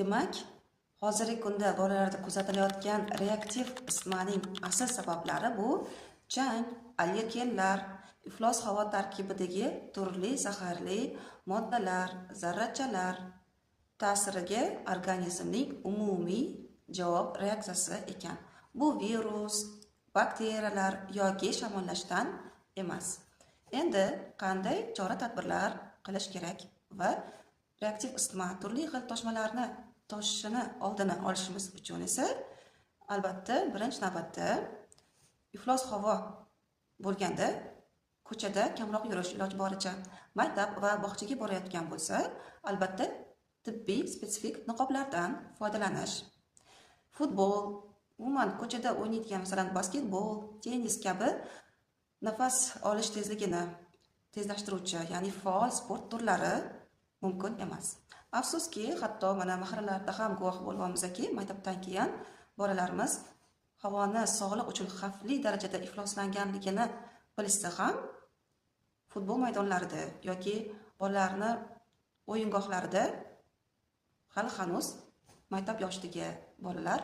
Demak, hozirgi kunda bolalarda kuzatilayotgan reaktiv isitmaning asl sabablari bu chang, allergenlar, iflos havo tarkibidagi turli zaharli moddalar, zarrachalar ta'siriga organizmning umumiy javob reaksiyasi ekan. Bu virus, bakteriyalar yoki shamollashdan emas. Endi qanday chora-tadbirlar qilish kerak va reaktiv isitma turli xil toshmalarni toshishini oldini olishimiz uchun esa albatta birinchi navbatda iflos havo bo'lganda ko'chada kamroq yurish, iloji boricha maktab va bog'chaga borayotgan bo'lsa, albatta tibbiy spetsifik niqoblardan foydalanish. Futbol, umuman ko'chada o'ynaydigan, masalan, basketbol, tennis kabi nafas olish tezligini tezlashtiruvchi, ya'ni faol sport turlari mumkin emas. Afsuski, hatto mana mahallalarda ham guvoh bo'lyapmizki, maktabdan keyin bolalarimiz havoni sog'liq uchun xavfli darajada ifloslanganligini bilishsa ham futbol maydonlarida yoki bolalarni o'yingohlarida hali hanuz maktab yoshidagi bolalar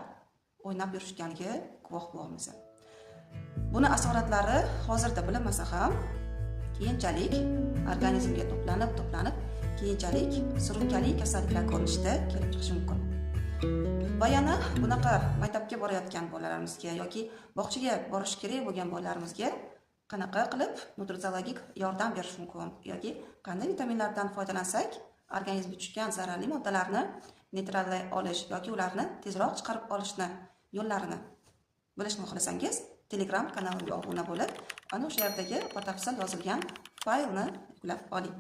o'ynab yurishganiga guvoh bo'lyapmiz. Buni asoratlari hozirda bilinmasa ham, keyinchalik organizmga to'planib keyinchalik surunkali kasalliklar ko'rinishida kelib chiqishi mumkin. Va yana bunaqa maktabga borayotgan bolalarimizga yoki bog'chaga borish kerak bo'lgan bolalarimizga qanaqa qilib nutritsiologik yordam berish mumkin yoki qanday vitaminlardan foydalansak organizmga tushgan zararli moddalarni neytrallay olish yoki ularni tezroq chiqarib olishni yo'llarini bilishni xohlasangiz, Telegram kanalimga obuna bo'lib, ana o'sha yerdagi batafsil yozilgan faylni yuklab oling.